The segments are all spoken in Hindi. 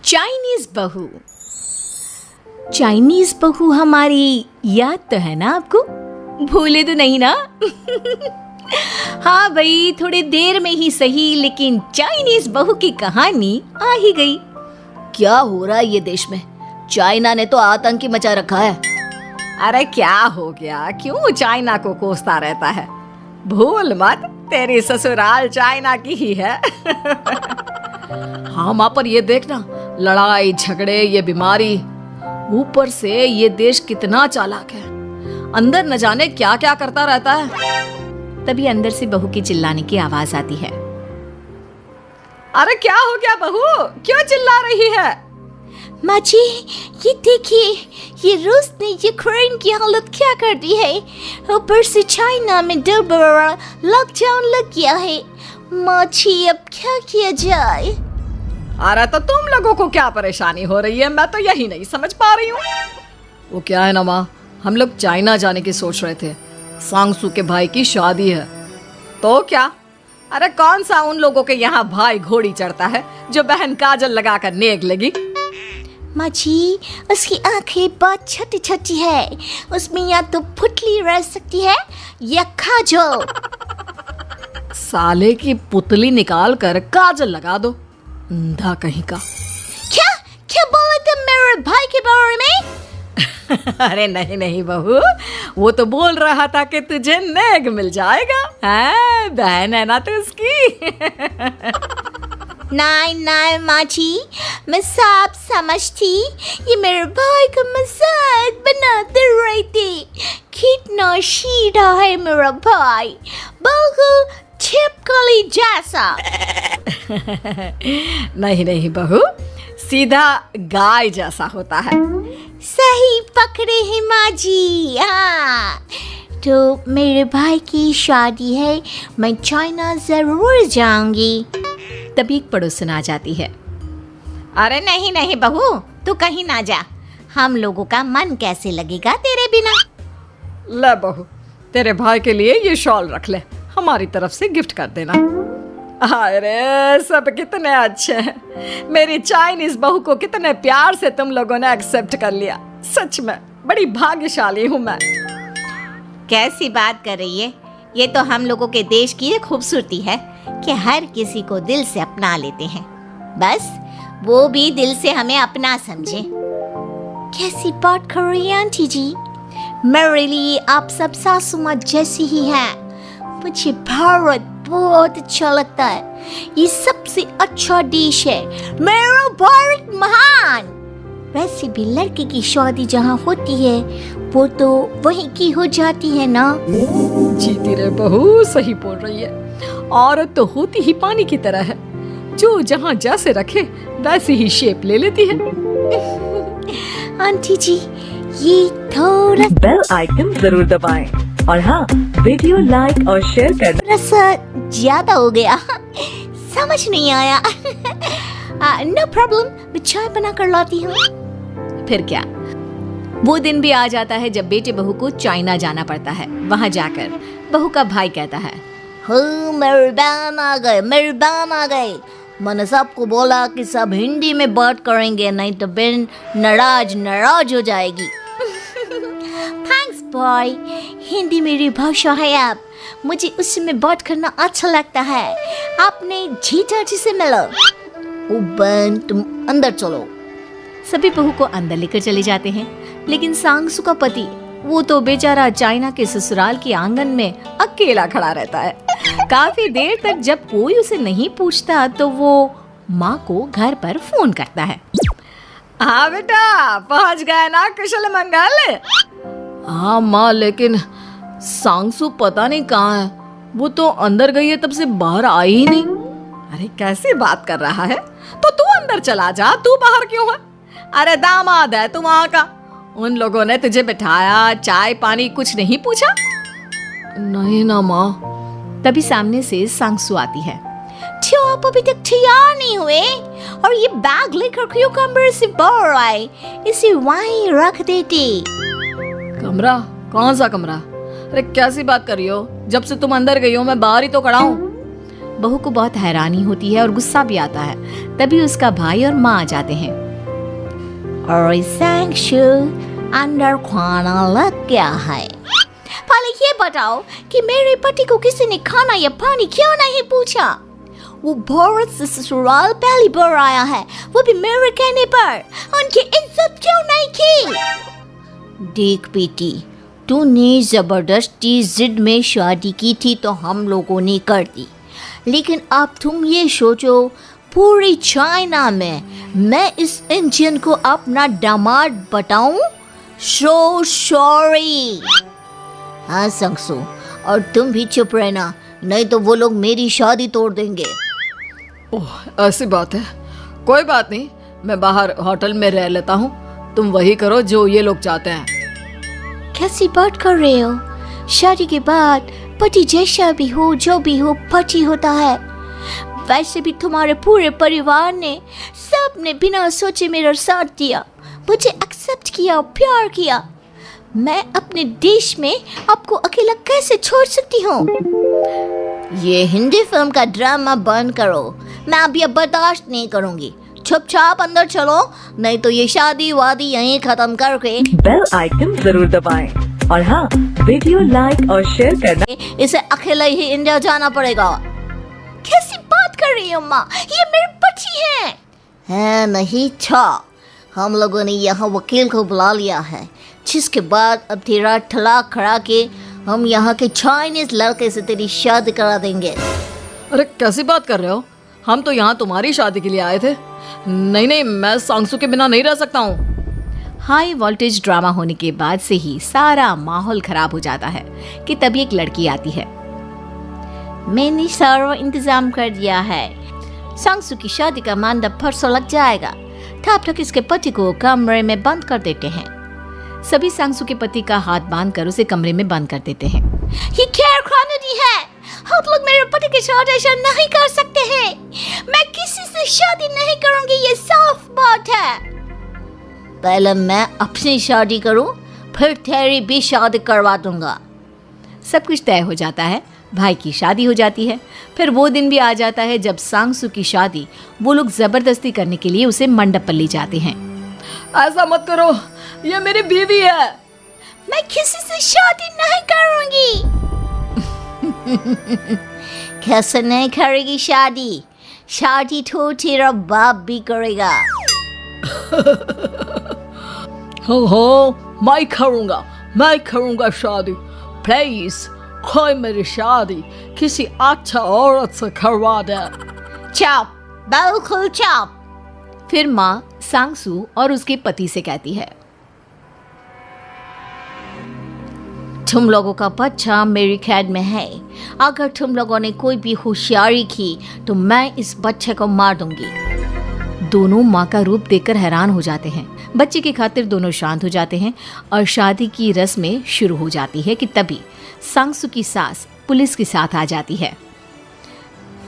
चाइनीज बहू। चाइनीज बहू हमारी याद तो है ना आपको? भूले तो नहीं ना? हाँ भाई, थोड़ी देर में ही सही, लेकिन चाइनीज बहू की कहानी आ ही गई। क्या हो रहा है ये देश में? चाइना ने तो आतंक ही मचा रखा है। अरे क्या हो गया? क्यों चाइना को कोसता रहता है? भूल मत, तेरी ससुराल चाइना की ही है। हाँ माँ, पर ये देखना, लड़ाई झगड़े, ये बीमारी, ऊपर से ये देश कितना चालाक है, अंदर न जाने क्या क्या करता रहता है। तभी अंदर से बहू की चिल्लाने की आवाज आती है। अरे क्या हो गया बहू, क्यों चिल्ला रही है? माँ जी, ये देखिए, ये रूस ने यूक्रेन की हालत क्या कर दी है। ऊपर से चाइना में दोबारा लॉकडाउन लग गया है। माँ जी, अब क्या किया जाए? अरे तो तुम लोगों को क्या परेशानी हो रही है, मैं तो यही नहीं समझ पा रही हूँ। वो क्या है ना माँ, हम लोग चाइना जाने की सोच रहे थे, सांगसू के भाई की शादी है। तो क्या? अरे कौन सा उन लोगों के यहाँ भाई घोड़ी चढ़ता है जो बहन काजल लगाकर नेक लगी? माँ जी, उसकी आंखें बहुत छोटी छोटी है, उसमें या तो पुतली रह सकती है या काजल। साले की पुतली निकाल कर काजल लगा दो, अंधा कहीं का। क्या क्या बोला तुम मेरे भाई के बारे में? अरे नहीं नहीं बहू, वो तो बोल रहा था कि तुझे नेक मिल जाएगा। हाँ, बहन है ना तो उसकी। नहीं नहीं माँ जी, मैं सब समझती, ये मेरे भाई का मजाक बनाते रहते। कितना सीधा है मेरा भाई, बिल्कुल छिपकली जैसा। नहीं नहीं बहू, सीधा गाय जैसा होता है। सही पकड़े हैं माँ जी। हाँ, तो मेरे भाई की शादी है, मैं चाइना जरूर जाऊंगी। तभी एक पड़ोसन आ जाती है। अरे नहीं नहीं बहू, तू कहीं ना जा, हम लोगों का मन कैसे लगेगा तेरे बिना। ले बहू, तेरे भाई के लिए ये शॉल रख ले, हमारी तरफ से गिफ्ट कर देना। अरे सब कितने अच्छे हैं, मेरी चाइनीज बहू को कितने प्यार से तुम लोगों ने एक्सेप्ट कर लिया। सच में बड़ी भाग्यशाली हूँ मैं। कैसी बात कर रही है? ये तो हम लोगों के देश की खूबसूरती है कि हर किसी को दिल से अपना लेते हैं, बस वो भी दिल से हमें अपना समझे। कैसी बात कर रही है आंटी जी? मेरे लिए आप सब सासू माँ जैसी ही हैं। मुझे भारत बहुत अच्छा लगता है, ये सबसे अच्छा देश है। मेरा भारत महान। वैसे भी लड़के की शादी जहाँ होती है वो तो वहीं की हो जाती है ना। जीती रे बहू, सही बोल रही है। औरत तो होती ही पानी की तरह है, जो जहाँ जैसे रखे वैसी ही शेप ले लेती है। आंटी जी, ये थोड़ा बेल आइकन जरूर दबाएं और हाँ, वीडियो लाइक और शेयर करना सा ज्यादा हो गया, समझ नहीं आया। नो प्रॉब्लम, मैं चाय बना कर लाती हूँ। फिर क्या, वो दिन भी आ जाता है जब बेटे बहू को चाइना जाना पड़ता है। वहाँ जाकर बहू का भाई कहता है, मेरे बहन आ गए, मेरे बहन आ गए। मैंने सबको बोला कि सब हिंदी में बात करेंगे, नहीं तो बहन नाराज हो जाएगी। थैंक्स बॉय, हिंदी मेरी भाषा है। आप मुझे उसमें बात करना अच्छा लगता है। आपने जीजा जी से मिलो। ओ बहन, तुम अंदर चलो। सभी बहू को अंदर लेकर चले जाते हैं, लेकिन सांगसू का पति, वो तो बेचारा चाइना के ससुराल के आंगन में अकेला खड़ा रहता है। काफी देर तक जब कोई उसे नहीं पूछता तो वो माँ को घर पर फोन करता है। हाँ बेटा, पहुँच गए ना कुशल मंगल? हाँ माँ, लेकिन सांगसू पता नहीं कहाँ है, वो तो अंदर गई है, तब से बाहर आई ही नहीं। अरे कैसी बात कर रहा है? तो तू अंदर चला जा, तू बाहर क्यों है? अरे दामाद है तू वहाँ का, उन लोगों ने तुझे बिठाया, चाय पानी कुछ नहीं पूछा? नहीं ना माँ। तभी सामने से सांगसू आती है। क्यों आप अभी तक तैयार नहीं हुए? और ये बैग लेकर क्यों कमरे से बाहर आए? इसे वहीं रख देते। कमरा? कौन सा कमरा? अरे कैसी बात कर रही हो? जब से तुम अंदर गई हो मैं बाहर ही तो खड़ा हूँ। बहू को बहुत हैरानी होती है और गुस्सा भी आता है। तभी उसका भाई और माँ आ जाते हैं। और सांशु, अंदर खाना लग गया है। पहले ये बताओ कि मेरे पति को किसी ने खाना या पानी क्यों नहीं पूछा? वो भारत से ससुराल पहली बार आया है, वो भी मेरे कहने पर। उनकी इज्जत क्यों नहीं की? देख बेटी, तूने जबरदस्ती जिद में शादी की थी तो हम लोगों ने कर दी, लेकिन अब तुम ये सोचो, पूरी चाइना में मैं इस इंडियन को अपना दामाद बताऊं? So sorry. हाँ संगसू, और तुम भी चुप रहना, नहीं तो वो लोग मेरी शादी तोड़ देंगे। ओह, ऐसी बात है। कोई बात नहीं, मैं बाहर होटल में रह लेता हूँ, तुम वही करो जो ये लोग चाहते हैं। कैसी बात कर रहे हो? शादी के बाद पति जैसा भी हो, जो भी हो, पति होता है। वैसे भी तुम्हारे पूरे परिवार ने, सबने बिना सोचे मेरा साथ दिया, मुझे एक्सेप्ट किया, प्यार किया। मैं अपने देश में आपको अकेला कैसे छोड़ सकती हूँ? ये हिंदी फिल्म का ड्रामा बंद करो, मैं अब ये बर्दाश्त नहीं करूँगी। चुपचाप अंदर चलो, नहीं तो ये शादी वादी यहीं खत्म करके बेल आइकन जरूर दबाएं और हाँ, वीडियो लाइक और शेयर करना। इसे अकेले ही इंडिया जाना पड़ेगा। कैसी बात कर रही हो माँ? ये मेरे पति हैं। है नहीं था, हम लोगों ने यहाँ वकील को बुला लिया है, जिसके बाद अब तेरा तलाक करा के हम यहाँ के चाइनीज लड़के से तेरी शादी करा देंगे। अरे कैसी बात कर रहे हो? हम तो यहाँ तुम्हारी शादी के लिए आए थे। नहीं नहीं, मैं सांगसू के बिना नहीं रह सकता हूँ। हाई वोल्टेज ड्रामा होने के बाद से ही सारा माहौल खराब हो जाता है कि तभी एक लड़की आती है। मैंने सारा इंतजाम कर दिया है, सांगसू की शादी का मंडप परसों लग जाएगा। तब तक इसके पति को कमरे में बंद कर देते हैं। सभी सांगसू के पति का हाथ बांधकर उसे कमरे में बंद कर देते हैं। ये क्या कानूनी है? आप लोग मेरे पति के साथ ऐसा नहीं कर सकते हैं। मैं किसी से शादी नहीं करूंगी, ये साफ बात है। पहले मैं अपनी शादी करूं, फिर तेरी भी शादी करवा दूंगा। सब कुछ तय हो जाता है, भाई की शादी हो जाती है। फिर वो दिन भी आ जाता है जब सांगसू की शादी वो लोग जबरदस्ती करने के लिए उसे मंडप पर ले जाते हैं। ऐसा मत करो, ये मेरी बीवी है। मैं किसी से शादी नहीं करूंगी। कैसे नहीं करेगी शादी? शादी तो तेरा बाप भी करेगा। हो, मैं करूंगा शादी। प्लीज कोई मेरी शादी किसी अच्छा औरत से करवा दे। चुप, बिल्कुल चुप। फिर माँ सांगसू और उसके पति से कहती है, तुम लोगों का बच्चा मेरी कैद में है। अगर तुम लोगों ने कोई भी होशियारी की तो मैं इस बच्चे को मार दूंगी। दोनों माँ का रूप देखकर हैरान हो जाते हैं। बच्चे की खातिर दोनों शांत हो जाते हैं और शादी की रस्में शुरू हो जाती है कि तभी सांगसू की सास पुलिस के साथ आ जाती है।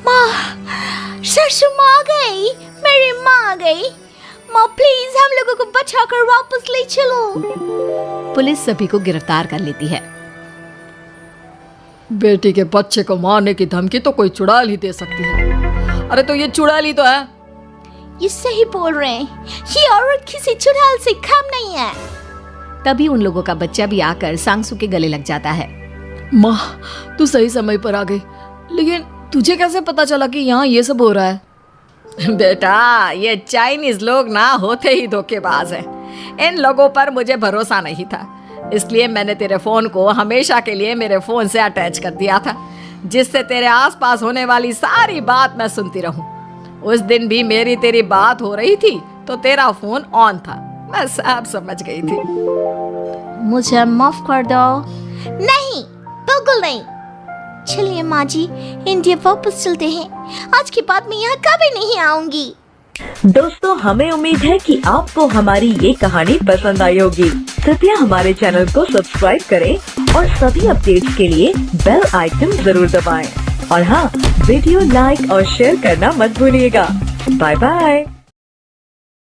माँ, सरसू माँ आ गई, मेरी माँ आ गई। माँ प्लीज हम लोगों को बचाकर वापस ले चलो। पुलिस सभी को गिरफ्तार कर लेती है। बेटी के बच्चे को मारने की धमकी तो कोई चुड़ैल ही दे सकती है। अरे तो ये चुड़ैल ही तो है। ये सही बोल रहे हैं, ये औरत किसी चुड़ैल से कम नहीं है। तभी उन लोगों का बच्चा भी आकर सांगसू के गले लग जाता है। माँ, तू सही समय पर आ गई, लेकिन तुझे कैसे पता चला कि यहाँ ये सब हो रहा है? बेटा, ये चाइनीज लोग ना होते ही धोखेबाज हैं। इन लोगों पर मुझे भरोसा नहीं था, इसलिए मैंने तेरे फोन को हमेशा के लिए मेरे फोन से अटैच कर दिया था, जिससे तेरे आसपास होने वाली सारी बात मैं सुनती रहूं। उस दिन भी मेरी तेरी बात हो रही थी तो तेरा फोन ऑन था, मैं सब समझ गई थी। मुझे माफ कर दो। नहीं, बिल्कुल नहीं। चलिए माँ जी, इंडिया वापस चलते हैं। आज के बाद मैं यहाँ कभी नहीं आऊंगी। दोस्तों, हमें उम्मीद है कि आपको हमारी ये कहानी पसंद आई होगी। कृपया हमारे चैनल को सब्सक्राइब करें और सभी अपडेट्स के लिए बेल आइकन जरूर दबाएं। और हाँ, वीडियो लाइक और शेयर करना मत भूलिएगा। Bye bye.